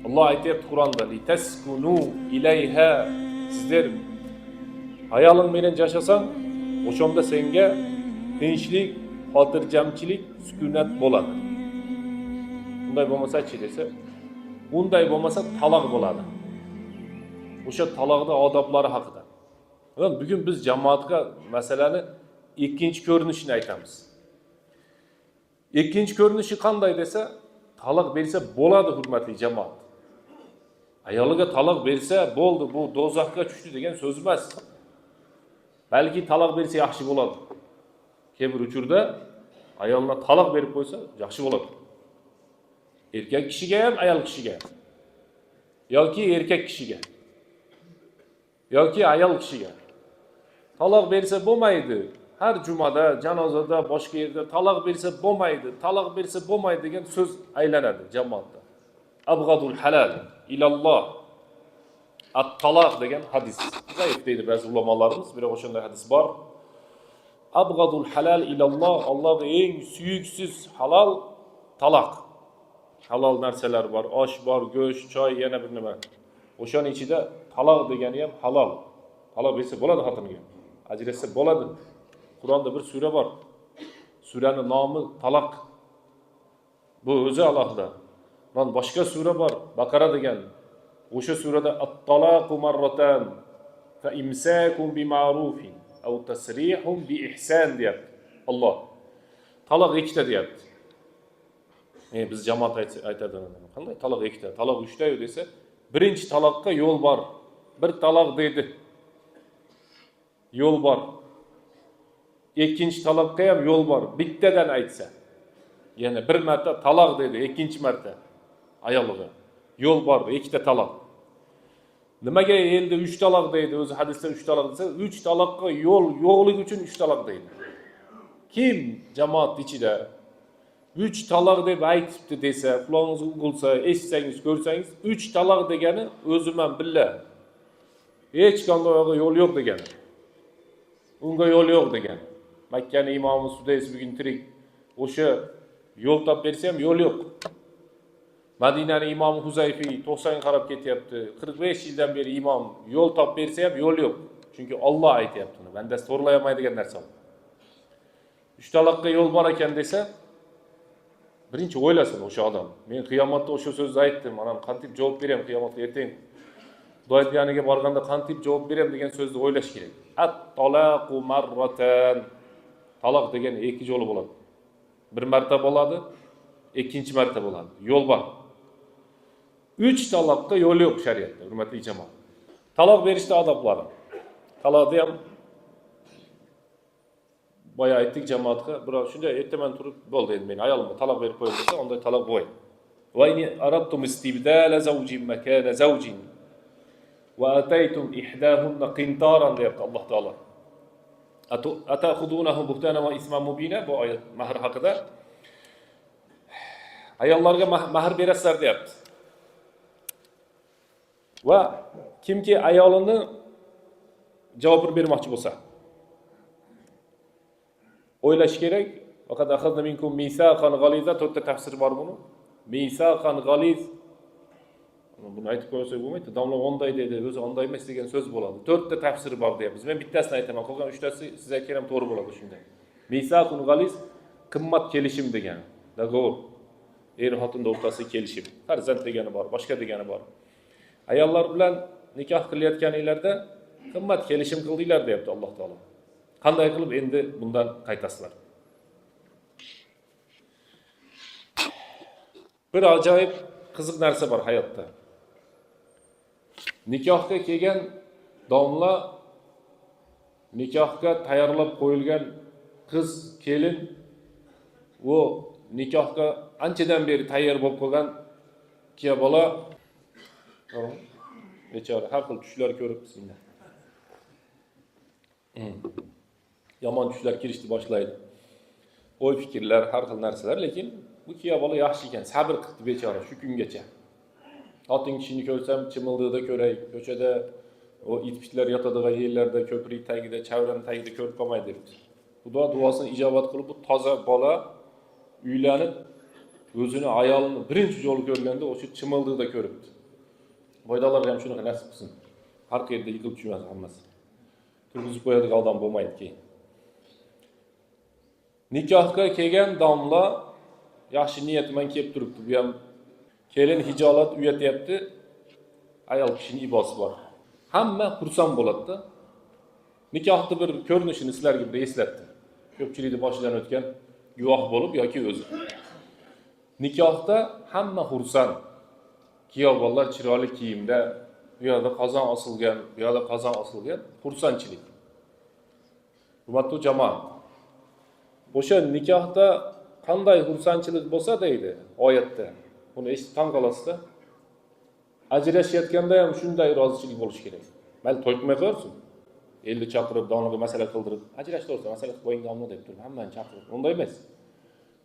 Allah aytyapti Qur'onda: "Litaskunu ilayha." Sizlar hayoling bilan yashasang, o'shanda senga tinchlik, xotirjamchilik, sukunat bo'ladi. Bunday bo'lmasa-chi desa, unday bo'lmasa taloq bo'ladi. O'sha taloqda odoblari haqida. Bugun biz jamoatga masalani ikkinchi ko'rinishini aytamiz. Ikkinchi ko'rinishi qanday desa, taloq bersa bo'ladi, hurmatli jamoat. Ayoliga taloq bersa bo'ldi, bu do'zaxga tushdi degan so'z emas. Balki taloq bersa yaxshi bo'ladi. Bir uchurda ayolga taloq berib qo'ysa yaxshi bo'ladi. Erkak kishiga ham, ayol kishiga ham. Yoki erkak kishiga. Yoki ayol kishiga. Taloq bersa bo'lmaydi. Har jumada, janozada, boshqa yerda taloq bersa bo'lmaydi, taloq bersa bo'lmaydi degan so'z aylanadi jamoatda. Abghadul halal ilalloh. At-taloq degan hadis. Zaif deydi ba'zi ulamolarimiz, biroq o'shunday hadis bor. Abghadul halal ilalloh, Allohga eng suyuksiz halol taloq. Halol narsalar bor, osh bor, go'sht, choy, yana bir nima. O'shaning ichida taloq degani ham halol. Taloq bersa bo'ladi xotiniga. Ajrashsa bo'ladi. Qur'onda bir sura bor. Suraning nomi taloq. Bu o'zi alohida. Mana boshqa sura bor, Baqara degan. O'sha surada at-talaqu marratan fa imsakun bi ma'rufin aw tasrihun bi ihsan deyapti. Alloh. Taloq ikkita deyapti. Biz jamoat aytadi. Qanday taloq ikkita? Taloq 3 ta desa, birinchi taloqqa yo'l bor. Bir taloq dedi. Yo'l bor. Ikkinchi taloqqa ham yo'l bor. Bittadan aytsa. Yana bir marta taloq dedi, ikkinchi marta ayoliga. Yo'l bor, ikkita taloq. Nimaga endi 3 taloq deydi? O'zi hadisda 3 taloq desa, 3 taloqqa yo'l yo'qligi uchun 3 taloq deydi. Kim jamoat ichida 3 taloq deb aytibdi desa, quloqingiz uqilsa, eshitsangiz, ko'rsangiz, 3 taloq degani o'zim ham billa. Hech qanday yo'l yo'q degani. Unga yo'l yo'q degani. Makkaning imomi Sudays bugun tirik. O'sha yo'l topib bersa ham yo'l yo'q. Madinaning imomi Huzayfi 90 qarab ketyapti. 45 yildan beri imom yo'l topib bersa ham yo'l yo'q. Chunki Alloh aytayapti uni. Bandasi to'g'rilay olmaydigan narsa. 3 taloqqa yo'l bor ekan desa, birinchi o'ylasin o'sha odam. Men qiyomatda o'sha so'zni aytdim. Mana qanday javob beraman qiyomatda ertaga. Xudo aytganiga borganda qanday javob beraman degan so'zni o'ylash kerak. At-talaqu marratan. Taloq degan ikki yo'li bo'ladi. Bir marta bo'ladi, ikkinchi marta bo'ladi. Yo'l bor. 3 taloqqa yo'l yo'q shariatda, hurmatli jamoat. Taloq berishda odoblari. Taloqda ham boya aytdik jamoatga, biroq shunday ertaman turib bo'ldi endi men ayolimga taloq berib qo'ydim desa, unday taloq bo'lmaydi. Va in aradtum istibdala zawjin makana zawjin va ataytum ihdahunna qintaran deyapti Alloh taolo. Ata'khudunahu buhtana va isman mubina, bu oyat mahr haqida. Ayollarga mahr berasizlar deyapti. Va kimki ayolini javob bermoqchi bo'lsa, o'ylash kerak. Faqat akhadna minkum misaqan g'aliza, to'rtta tafsir bor buni. Misaqan g'aliz. Buni aytib qo'ysak bo'lmaydi. Domla onday dedi, o'zi onday emas degan so'z bo'ladi. To'rtta tafsir bor deyapmiz. Men bittasini aytaman, qolgan 3tasi siz aytgan ham to'g'ri bo'ladi shunday. Misaqun g'aliz qimmat kelishim degan. Dogovor. Er-xotin o'rtasida kelishim. Farzand degani bor, boshqa degani bor. Ayollar bilan nikoh qilayotganinglarda qimmat kelishim qildinglar deyapti Alloh taolo. Qanday qilib endi bundan qaytasizlar? Bir ajoyib qiziq narsa bor hayotda. Nikohga kelgan domla, nikohga tayyorlab qo'yilgan qiz, kelin, u nikohga anchadan beri tayyor bo'lib qolgan kiya bola bechora har xil tushlar ko'rib bismillah. Yomon tushlar kirishni boshlaydi. O'y fikrlar, har xil narsalar, lekin bu kiya bola yaxshi ekan, sabr qildi bechora shu kungacha. Xotin kishini ko'rsam chimildiqda ko'ray, ko'chada o it-pitlar yotadigan yerlarda, ko'prik tagida, chavran tagida ko'rib qolmay debdi. Xudo duosini ijobat qilib bu toza bola uylanib Özünü, ayalını birinci yolu görgende o şu çımıldığı da görüptü. Boydalar hem şunu nasip kılsın. Har yerde yıkılıp düşmez hammasi. Turguzib qo'yadigan odam bo'lmaydi keyin. Nikohga kelgan domla yaxshi niyat bilan kelib turibdi. Bu ham kelin hijolat uyatyapti. Ayol kishining ibosi bor. Hamma xursand bo'ladi-da. Nikohni bir ko'rinishini sizlarga bir eslatdi. Ko'pchilikning boshidan o'tgan guvoh bo'lib yoki o'zi. Nikohda hamma xursand. Kuyov bolalar chiroyli kiyimda, bu yerda qozon osilgan, bu yerda qozon osilgan, xursandchilik. Hurmatli jamoat. O'sha nikohda qanday xursandchilik bo'lsa deydi oyatda. Buni eshitib tan qolasizda. Ajrashayotganda ham shunday rozichilik bo'lishi kerak. Mayli to'y qilmay qo'yarsin. Elni chaqirib, doniga masala qildirib, ajrashtirsa, masala qilib qo'yinglarmi deb turib, hammani chaqirib. Unday emas.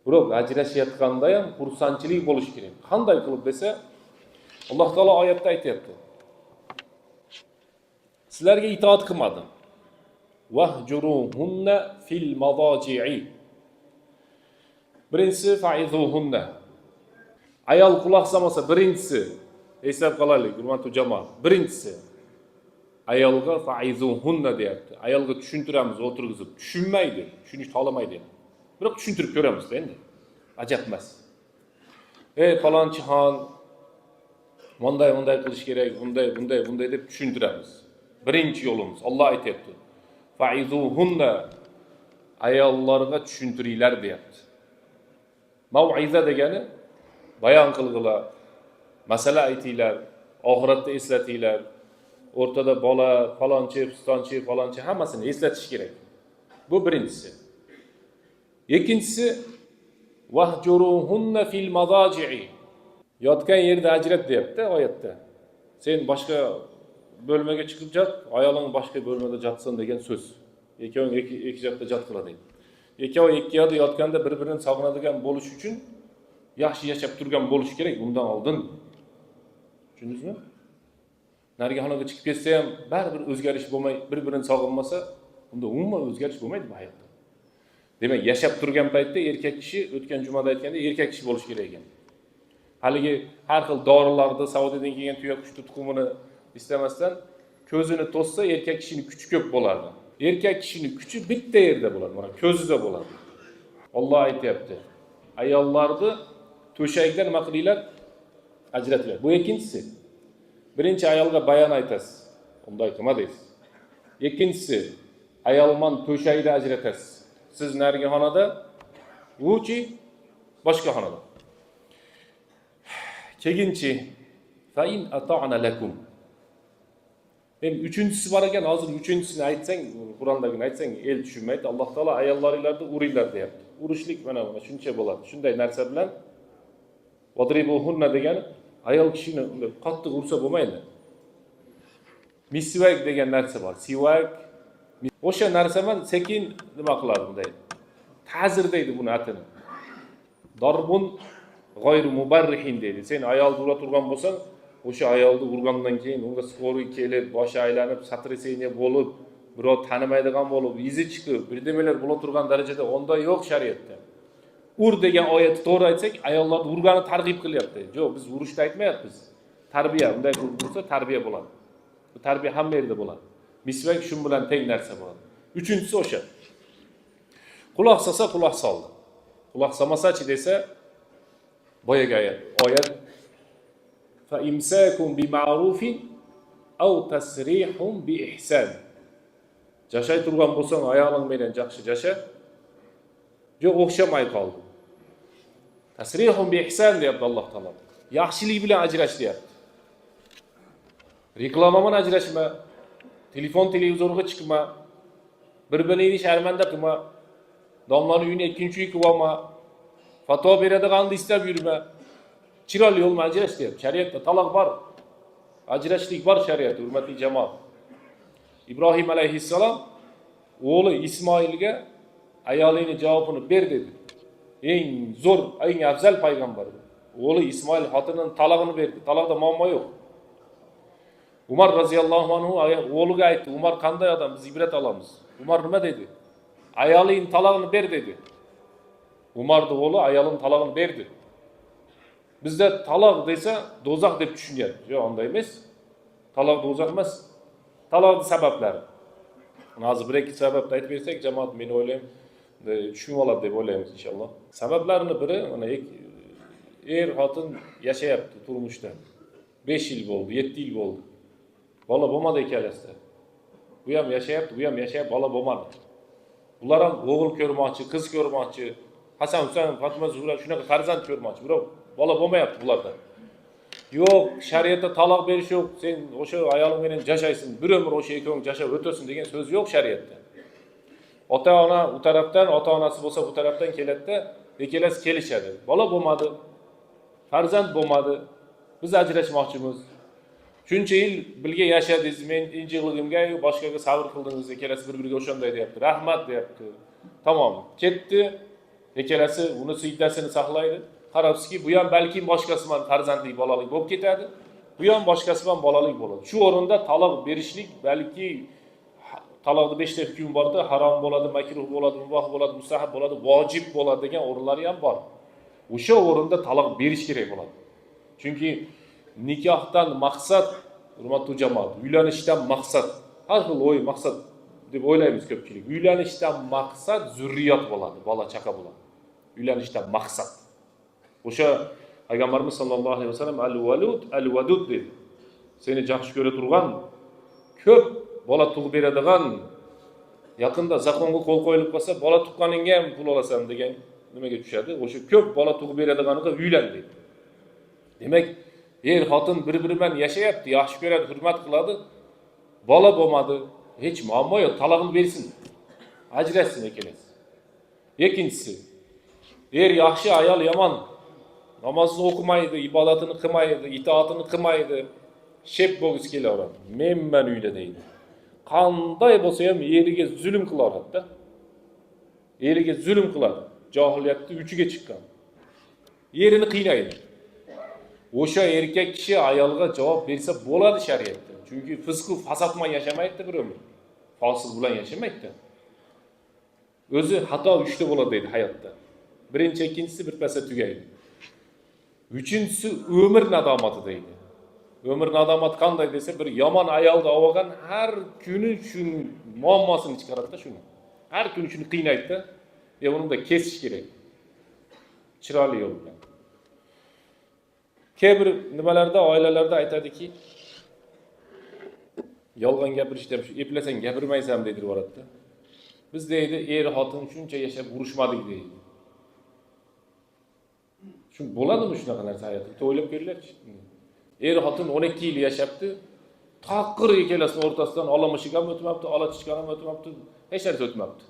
Biroq ajrashayotganda ham xursandchilik bo'lishi kerak. Qanday qilib desa, Alloh taolo oyatda aytayapti. Sizlarga itoat qilmadim. Wahjuruhunna fil madaji'i. Birinchisi fa'izuhunna. Ayol quloq solmasa birinchisi eslab qolaylik, hurmatli jamoat. Birinchisi ayolga fa'izuhunna deyapti. Ayolga tushuntiramiz, o'tirgizib, tushunmaydi, tushunish xohlamaydi. Biroq tushuntirib ko'ramiz endi. Ajab emas. Falonchixon bunday qilish kerak, bunday deb tushuntiramiz. Birinchi yo'limiz Alloh aytayapti. Fa'izuhunna ayollarga tushuntiringlar deyapti. Mau'iza degani bayon qilg'ila, masala aytinglar, oxiratda eslatinglar. O'rtada bola, falonchi, pistonchi, falonchi hammasini eslatish kerak. Bu birinchisi. Ikkinchisi wahjuruhunna fil madaji'i. Yotgan yerda ajrat deyapti oyatda. Sen boshqa bölmege chiqib jat, ayoling boshqa bölmede jatsin degan so'z. Ikkoving ikki joyda jat qiladi. Ikkov ikki yoqda yotganda bir-birini sog'inadigan bo'lish uchun yaxshi yashab turgan bo'lish kerak bundan oldin. Tushundingizmi? Narigi xonaga chiqib ketsa ham baribir o'zgarish bo'lmay, bir-birini sog'inmasa, unda umuman o'zgarish bo'lmaydi bu hayotda. Demak, yashab turgan paytda erkak kishi o'tgan jumada aytganda erkak kishi bo'lish kerak ekan. Haligi har xil dorilarda Saudiyadan kelgan tuyoqush tuxumini istamasdan ko'zini to'ssa erkak kishining kuchi ko'p bo'ladi. Erkak kishining kuchi bitta yerda bo'ladi, mana ko'zida bo'ladi. Alloh aytayapti. Ayollarni to'shakdan nima qilinglar? Ajratinglar. Bu ikkinchisi. Birinchi ayolga bayon aytasiz. Unday qilma deysiz. Ikkinchisi ayolman to'shakda ajratasiz. Siz narigi xonada, uchi boshqa xonada. Keginchi fa in ata'na lakum. Hem üçüncüsü var ekan, hozir üçüncüsini aytsang, Qur'ondagini aytsang, el tushunmaydi. Alloh taolo ayollaringlarni uringlar deyapti. Urishlik mana shuncha bo'ladi. Shunday narsa bilan wadribuhunna degan ayol kishini qattiq ursa bo'lmaydi. Misvak degan narsa bor. Sivak. O'sha narsa bilan sekin nima qiladi bunday. Ta'zir deydi buni atini. Darbun g'ayru mubarrihin deydi. Sen ayolni ura turgan bo'lsang, o'sha ayolni urgandan keyin unga skoriy kelib, boshi aylanib, satraseniya bo'lib, birov tanimaydigan bo'lib, izi chiqib, birdemelar bo'la turgan darajada onda yo'q shariatda. Ur degan oyatni to'g'ri aytsak, ayollarni urgani targ'ib qilyapti. Yo'q, biz urishni aytmayapmiz. Tarbiya, unday bo'lsa tarbiya bo'ladi. Bu tarbiya hamma yerda bo'ladi. Misvak shun bilan teng narsa bo'ladi. Uchinchisi o'sha. Quloq solsa quloq soldi. Quloq solmasachi desa, boyaga oyat fa imsakum bi ma'rufin aw tasrihum bi ihsan. Jashay turgan bo'lsang ayoling bilan yaxshi jasha. Yo'q, o'xshamay qoldi. Tasrihum bi ihsan deyapti Alloh taolo. Yaxshilik bilan ajrash deyapti. Reklama bilan ajrashma, telefon televizorga chiqma, bir-biringni sharmanda qilma, domlaning uyini ikkinchi uy qilib olma, fatvo beradiganni istab yurma. Chiroyli yo'l bilan ajrash deyapti. Shariatda taloq bor. Ajrashlik bor shariatda, hurmatli jamoat. Ibrohim alayhissalom o'g'li Ismoilga ayolingni javobini ber dedi. Eng zo'r, eng afzal payg'ambar. O'g'li Ismoil xotinining talog'ini berdi. Taloqda muammo yo'q. Umar roziyallohu anhu o'g'liga aytdi. Umar qanday odam, biz ibrat olamiz. Umar nima dedi? Ayolingni talog'ini ber dedi. Umarning o'g'li ayolning talog'ini berdi. Bizde talaq desa do'zax deb tushunyapti. Yo'q, unday emas. Talaq do'zax emas. Talaqning sabablari. Hozir bir-ikki sababni aytib bersak, jamoat men o'ylayman, tushunib oladi deb o'ylaymiz inshaalloh. Sabablarining biri, mana xotin yashayapti turmushda. 5 yil bo'ldi, 7 yil bo'ldi. Bola bo'lmadi ikkalasida. Bu ham yashayapti, bu ham yashayapti, bola bo'lmadi. Ular ham o'g'il ko'rmoqchi, qiz ko'rmoqchi, Hasan, Husayn, Fatima, Zuhra shunaqa farzand ko'rmoqchi. Biroq bola bo'lmayapti bularda. Yo'q, shariatda taloq berish yo'q. Sen o'sha ayoling bilan yashaysan, bir umr o'sha ikkoving yashab o'tasin degan so'z yo'q shariatda. Ota-ona u tarafdan, ota-onasi bo'lsa bu tarafdan keladi-da, ikkalasi kelishadi. Bola bo'lmadi, farzand bo'lmadi. Biz ajrashmoqchimiz. Shuncha yil birga yashadingiz, men injiqligimga, boshqaga sabr qildingiz, ikkalasi bir-biriga o'shanday deyapti. Rahmat deyapti. Tamom, ketdi. Ikkalasi uni siytasini saqlaydi. Qarabsizki, bu ham balki boshqasi bilan farzandlik, bolalik bo'lib ketadi. Bu ham boshqasi bilan bolalik bo'ladi. Shu o'rinda taloq berishlik balki taloqda 5 ta hukm borda, harom bo'ladi, makruh bo'ladi, muboh bo'ladi, mustahab bo'ladi, vojib bo'ladi degan o'rinlari ham bor. O'sha o'rinda taloq berish kerak bo'ladi. Chunki nikohdan maqsad, hurmatli jamoat, uylanishdan maqsad, har xil maqsad deb o'ylaymiz ko'pchilik. Uylanishdan maqsad zurriyot bo'ladi, bola chaqa bo'ladi. Uylanishdan maqsad. O'sha Payg'ambarimiz sollallohu alayhi vasallam al-wadud dedi. Seni yaxshi ko'ra turgan, ko'p bola tug'ib beradigan, yaqinda zakonga qo'l qo'yilib qolsa, bola tuqqaningga ham pul olasan degan nimaga tushadi? O'sha ko'p bola tug'ib beradiganiga uylan deydi. Demak, xotin bir-biri bilan yashayapti, yaxshi ko'radi, hurmat qiladi. Bola bo'lmadi, hech muammo yo'q, taloqni bersin. Ajrashsin ikkalasi. Ikkinchisi, yaxshi, ayol yomon. Namozini o'qimaydi, ibodatini qilmaydi, itoatini qilmaydi. Shep bo'lgisi kelaveradi. Men uyda deydi. Qanday bo'lsa ham eriga zulm qilaveradi-da. Eriga zulm qiladi. Johiliyatning uchiga chiqqan. Erini qiynaydi. O'sha erkak kishi ayolga javob bersa bo'ladi shariatda. Chunki fisq va fasod bilan yashamaydi bir umr. Fosiq bilan yashamaydi. O'zi xato 3 ta bo'ladi deydi hayotda. Birinchi, ikkinchisi birpasda tugaydi. Uchinchisi umr nadomati deydi. Umr nadomati qanday desa, bir yomon ayolni olgan har kuni shu muammosini chiqaradi-da shuni. Har kuni shuni qiynaydi-da. Uni da kesish kerak. Chiroyli yo'l bilan. Kebir nimalarda, oilalarda aytadiki, yolg'on gapirishda shu eplasang gapirmaysan deydi yuboradi-da. Biz deydi, xotin shuncha yashab urushmadik deydi. Chunki bo'ladimi shunaqa narsa hayotda? O'ylab ko'ringlarchi. Xotin 12 yil yashapti. Taqir ikkalasining o'rtasidan olamashiga ham o'tmabdi, olachichgan ham o'tmabdi, hech narsa o'tmabdi.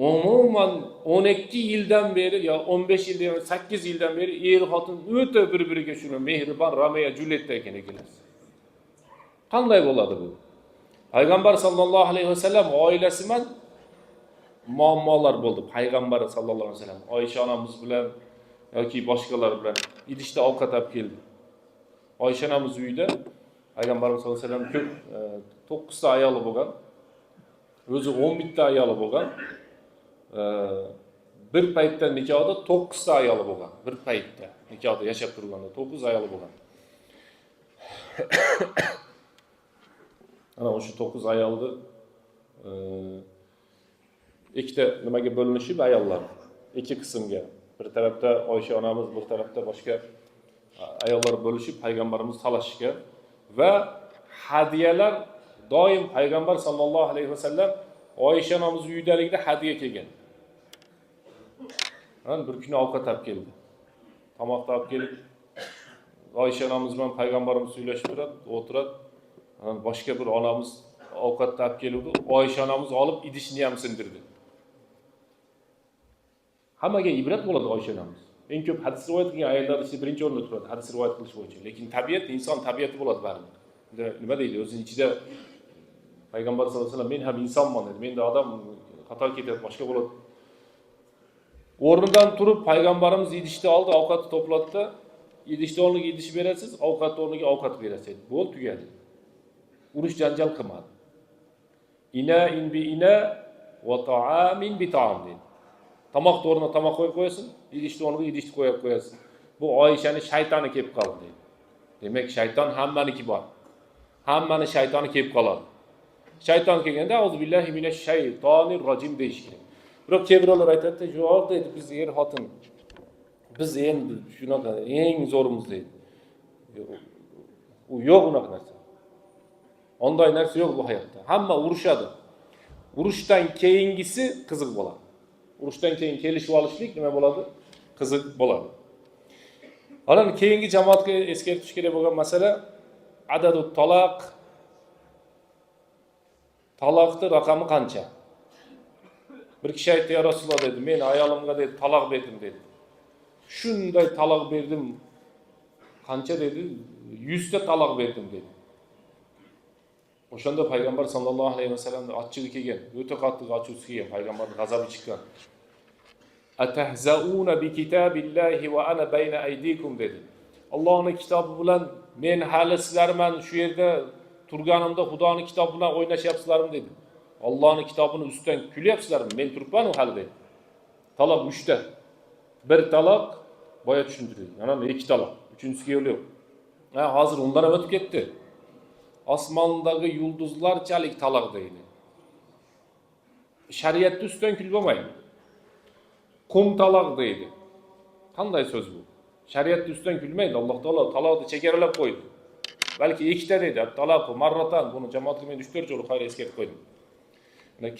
Umuman 12 yildan beri yo 15 yildan 8 yildan beri xotin o'ta bir-biriga shuni mehribon Romeo Julietta ekan ikkalasi. Qanday bo'ladi bu? Payg'ambar sallallohu alayhi vasallam oilasi bilan muammolar bo'ldi. Payg'ambar sallallohu alayhi vasallam Oysha onamiz bilan yoki boshqalar bilan idishda ovqat olib keldi. Oysha onamiz uyida Payg'ambarimiz sallallohu alayhi vasallam ko'p 9 ta ayoli bo'lgan. O'zi 11 ta ayoli bo'lgan. Bir paytda nikohda 9 ta ayoli bo'lgan. Bir paytda nikohda yashab turganda 9 ayoli bo'lgan. Ana o'sha 9 ayolni ikkita nimaga bo'linishib ayollar, ikki qismga. Bir tarafda Oysha onamiz, bir tarafda boshqa ayollar bo'lishib payg'ambarimiz talashishgan va hadiyalar doim payg'ambar sallallohu alayhi vasallam Oysha onamiz uyidaligida hadiya kelgan. Bir kuni ovqat olib keldi. Tomoqni olib kelib Oysha onamiz bilan payg'ambarimiz suylashib turadi, o'tiradi. Boshqa bir onamiz ovqatni olib keldi. Oysha onamiz olib idishni ham sindirdi. Hammaga ibrat bo'ladi Oysha onamiz. Eng ko'p hadis rivoyat qilgan ayollar ichida birinchi o'rinda turadi, hadis rivoyat qilish bo'yicha. Lekin tabiat, inson tabiati bo'ladi baribir. Nima deydi? O'zining ichida payg'ambar sollallohu alayhi vasallam men ham insonman dedi. Menda odam xato ketadi, boshqa bo'ladi. O'rnidan turib payg'ambarimiz idishni oldi, ovqatni to'platdi. Idishni o'rniga idish berasiz, ovqatni o'rniga ovqat berasiz. Bo'ldi, tugadi. Urush janjal qilmadi. Ina in bi ina va ta'amin bi ta'am dedi. Tomoq o'rniga tomoq qo'yib qo'yasan, idishni o'rniga idishni qo'yib qo'yasan. Bu Oyishani shaytoni kelib qoldi deydi. Demak, shayton hammaniki bor. Hammani shaytoni kelib qoladi. Shayton kelganda auzubillahi minash shaytonir rojim deyish kerak. Biroq keyinroqlar aytadi, "Yo'q" deydi, biz xotin. Biz endi shunaqa eng zo'rimiz deydi. U yo'q unaqa narsa. Onday narsa yo'q bu hayotda. Hamma urushadi. Urushdan keyingisi qiziq bo'ladi. Urushdan keyin kelishib olishlik nima bo'ladi? Qiziq bo'ladi. Ana keyingi jamoatga eskartish kerak bo'lgan masala adadut taloq. Taloqning raqami qancha? Bir kishi aytdi, "Ya Rasululloh" dedi, "Men ayolimga dedi taloq berdim" dedi. Shunday taloq berdim. Qancha dedi? 100 ta taloq berdim dedi. O'shanda payg'ambar sallallohu alayhi vasallamning achchig'i kelgan, o'ta qattiq achchig'i kelgan, payg'ambarning g'azabi chiqqan. Atahzauna bi kitabillahi va ana bayna aydikum dedi. Allohning kitobi bilan men hali sizlarman shu yerda turganimda Xudoning kitobi bilan o'ynashyapsizlarmi dedi. Allohning kitobini ustidan kulyapsizlarmi? Men turibman-ku hali dedi. Taloq 3 ta. Bir taloq boya tushuntirdi. Yana 2 taloq. Uchinchisiga yo'l yo'q. Hozir undan ham o'tib ketdi. Osmondagi yulduzlarchalik taloq deydi. Shariatda ustidan kulib bo'lmaydi. Qum taloq deydi. Qanday so'z bu? Shariatda ustidan kulmaydi. Alloh taolo taloqni chegaralab qo'ydi. Balki 2 ta deydi. Taloq marratan buni jamoatga men 3-4 joy qayta eskartib qo'ydim.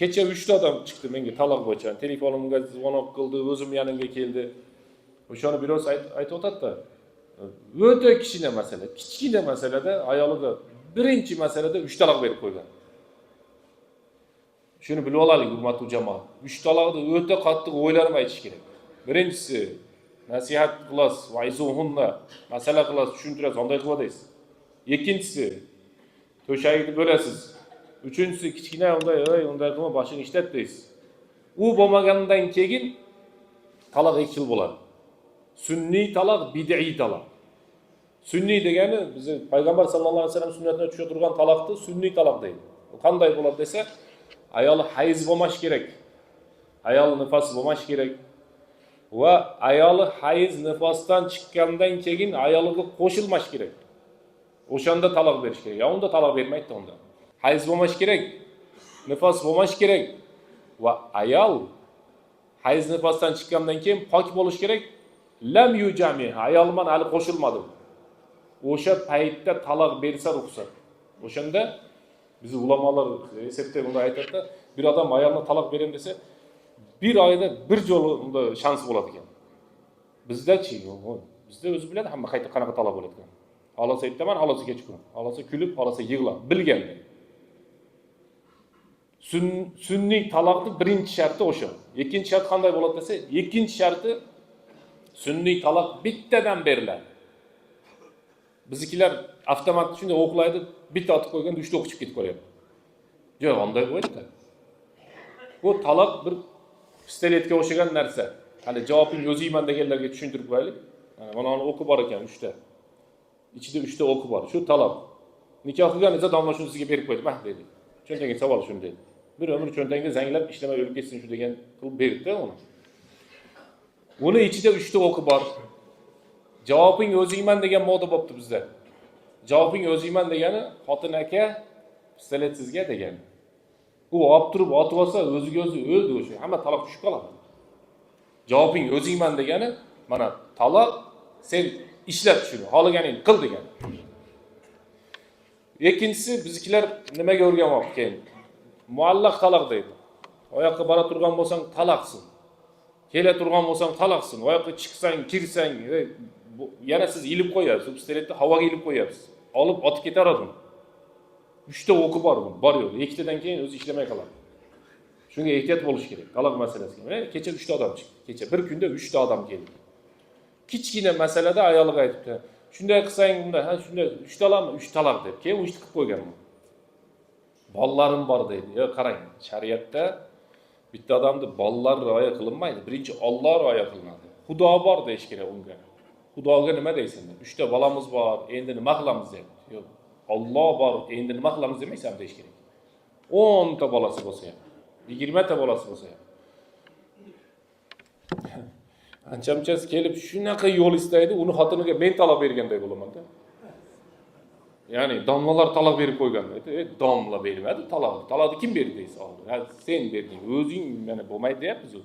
Kecha 3 ta odam chiqdi menga taloq bo'yicha. Telefonimga zvonok qildi, o'zim yanimga keldi. O'shani biroz aytib o'tadi-da. O'ta kichkina masala. Kichkina masalada ayoliga birinchi masalada 3 taloq berib qo'ygan. Shuni bilib olaylik, hurmatli jamoat. 3 taloqni o'ta qattiq o'ylanib aytish kerak. Birinchisi, nasihat qilasiz, va'zuhunna, masala qilasiz, tushuntirasiz, qanday qilasiz. Ikkinchisi, to'shagini bo'lasiz. Uchinchisi, kichkina unday qilma, boshini ishlat deysiz. U bo'lmagandan keyin taloq 2 xil bo'ladi. Sunniy taloq, bid'iy taloq. Sunniy degani bizni payg'ambar sallallohu alayhi vasallam sunnatini tusha turgan taloqni sunniy taloq deydi. U qanday bo'ladi desa, ayol hayz bo'lmash kerak. Ayol nifos bo'lmash kerak. Va ayoli hayz nifosdan chiqqandan keyin ayoliga qo'shilmash kerak. O'shanda taloq berish kerak. Ya unda taloq bermaydi unda. Hayz bo'lmash kerak. Nifos bo'lmash kerak. Va ayol hayz nifosdan chiqqandan keyin pok bo'lish kerak. Lam yujami, ayol bilan hali qo'shilmadi. O'sha paytda taloq bersa ruxsat. O'shanda biz ulamolar esepte bunda aytadi, bir odam ayolni taloq beraman desa, bir oyda bir joli unda shans bo'ladi ekan. Bizda-chi, bizda o'zi biladi hamma qayta qanaqa taloq bo'ladi ekan. Xolasa aytaman, xolasa kechqurun. Xolasa kulib, xolasa yig'lab, bilganda. Sunniy taloqning birinchi sharti o'sha. Ikkinchi shart qanday bo'ladi desa, ikkinchi sharti sunniy taloq bittadan beriladi. Biznikilar avtomat shunday o'qlaydi, bitta otib qo'yganda 3 ta o'qib ketib qo'yadi. Yo'q, unday bo'lmaydi. Bu taloq bir pistoletga o'xshagan narsa. Hali javobini yozayman deganlarga tushuntirib qo'yaylik. Mana uni o'qi bor ekan 3 ta. Ichida 3 ta o'qi bor. Shu taloq. Nikoh qilganingizda domla shuni sizga berib qo'ydi. Mah dedi. Cho'ntaging savol shuni dedi. Bir umr cho'ntagingda zanglab ishlamay o'lib ketsin shu degan qilib berdi-da uni. Uni ichida 3 ta o'qi bor. Javobing o'zingman degan moda bo'pti bizda. Javobing o'zingman degani xotin aka pistolet sizga degani. U olib turib otib olsa o'ziga o'zi o'ldi o'sha. Hamma taloq tushib qoladi. Javobing o'zingman degani mana taloq sen ishlab shuni, xohlaganingni qil degani. Ikkinchisi biznikilar nimaga o'rganmoqchi keyin? Muallaq taloq deydi. Oyoqqa bora turgan bo'lsang taloqsin. Kela turgan bo'lsang taloqsin. Oyoqqa chiqsang, kirsang, yana siz ilib qo'yasiz. Pistoletni havoga ilib qo'yasiz. Olib otib ketaradi. 3 ta o'qi bor bu. Bor yo'q. 2 tadan keyin o'zi ishlamay qoladi. Shunga ehtiyot bo'lish kerak. Taloq masalasiga. Kecha 3 ta odam chiqdi. Kecha bir kunda 3 ta odam keldi. Kichkina masalada ayoliga aytibdi. Shunday qilsang bunda, ha shunday 3 taloqmi? 3 taloq deb. Keyin 3 qilib qo'ygan. Bollarim bor deydi. Yo qarang, shariatda bitta odamni bollari rioya qilinmaydi. Birinchi Alloh rioya qilinadi. Xudo bor deyish kerak unga. Xudoga nima deysan? 3 ta balamiz bor, endi nima qilamiz deb. Yo'q. Alloh bor, endi nima qilamiz demaysan deyish kerak. 10 ta bolasi bo'lsa ham, 20 ta bolasi bo'lsa ham. Ancha-munchasi kelib shunaqa yo'l istaydi, uni xotiniga men talab berganday bo'laman-da. Ya'ni domlalar talab berib qo'yganlar. Domla bermadi talabni. Talabni kim berdi deysiz? Ha, sen berding. O'zing mana bo'lmaydi deyapmiz u.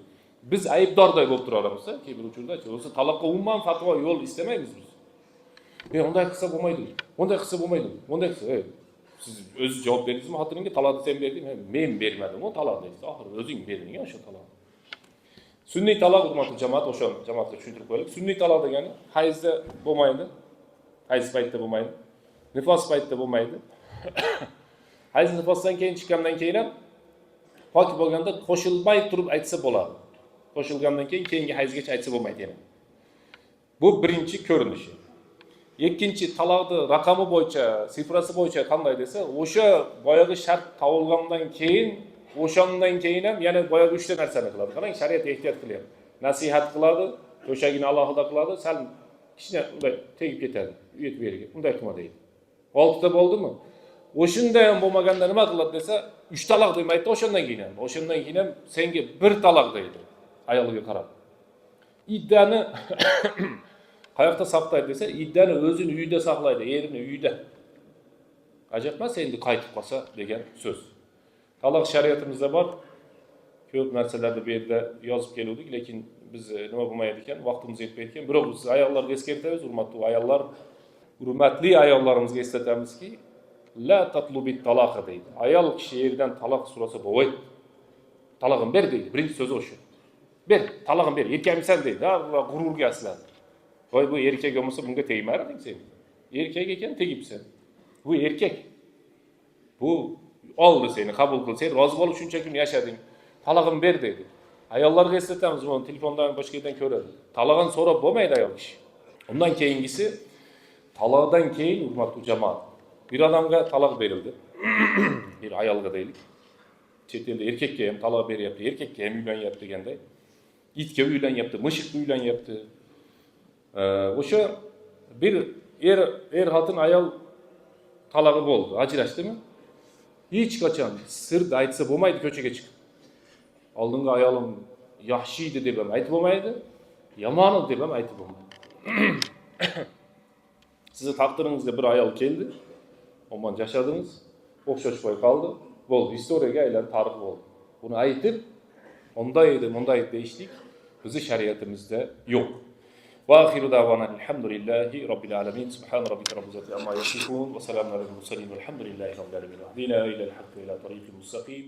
Biz aybdorday bo'lib turamiz, keyingi uchurdachi. O'zi talabga umuman fatvo yo'l istamaymiz biz. Unday qilsa bo'lmaydi. Unday qilsa bo'lmaydi. Unday qilsa, siz o'zingiz javob berdingizmi xotiningga? Talabni sen berding, men bermadim. O talab deysiz. Oxiri o'zing berding o'sha talab. Sunniy talab hurmatli jamoat, o'sha jamoatga tushuntirib qo'yaylik. Sunniy talab degani hayzda bo'lmaydi. Hayz paytida bo'lmaydi. Nifos paytida bo'lmaydi. Hayz nifosdan keyin chiqqandan keyin ham pok bo'lganda qo'shilmay turib aytsa bo'ladi. Qo'shilgandan keyin keyingi hayzgacha aytsa bo'lmaydi yana. Bu birinchi ko'rinishi. Ikkinchi talaqni raqami bo'yicha, sifrasi bo'yicha qanday desa, o'sha boyagi shart topilgandan keyin, o'shandan keyin ham yana boyagi 3 ta narsani qiladi. Qarang, shariat ehtiyot qilyapti. Nasihat qiladi, to'shagini alohida qiladi, sal kichkina unday tegib ketadi. Uyet beriga. Unday qilma deydi. 6 ta bo'ldimi? O'shunday ham bo'lmaganda nima qiladi desa, 3 talaq demaydi, o'shandan keyin ham. O'shandan keyin ham senga 1 talaq deydi. Ayoliga qarab. Iddani qayoqda saqlaydi desa, iddani o'zini uyida saqlaydi, erini uyida. Ajab emas endi qaytib qolsa degan so'z. Taloq shariatimizda bor. Ko'p narsalarni bu yerda yozib keldik, lekin biz nima bo'lmaydi ekan, vaqtimiz yetmaydi ekan. Biroq biz ayollarga eskartamiz, hurmatli ayollar, hurmatli ayollarimizga eslatamizki, la tatlubit talaqa deydi. Ayol kishi yerdan taloq so'rasa bo'lmaydi. Talog'im ber deydi. Birinchi so'zi o'sha. Ber, talog'im ber, erkakmisan deydi. Darrov g'ururga asladi. Voy bu erkak bo'lmasa bunga tegmarding sen. Erkak ekan tegibsan. Bu erkak. Bu oldi seni, qabul qil, sen rozi bo'lib shuncha kun yashading. Talog'im ber deydi. Ayollarga eslatamiz, buni telefondan boshqa yerdan ko'radi. Talog'ini so'rab bo'lmaydi ayol kishi. Undan keyingisi taloqdan keyin hurmatli jamoat. Bir odamga taloq berildi. Bir ayolga deylik. Chet elda erkakka ham taloq beryapti, erkakka ham uylanyapti deganday. Itga uylanyapti, mushiqqa uylanyapti. O'sha bir xotin ayol talog'i bo'ldi, ajrashdimi? Hech qachon sirni aytsa bo'lmaydi ko'chaga chiqib. Oldingi ayolim yaxshi edi deb ham aytib bo'lmaydi, yomon edi deb ham aytib bo'lmaydi. Sizni taqdiringizga bir ayol keldi, omon yashadingiz, o'xshashmay qoldi, bo'ldi, historiyaga aylanib tarix bo'ldi. Buni aytib, unday edi, bunday edi deyishlik bizi shariatimizda yo'q. وآخر دعوانا الحمد لله رب العالمين سبحان ربك رب العزة عما يصفون وسلام على المرسلين والحمد لله رب العالمين. اهدنا إلى الحق وإلى طريق مستقيم.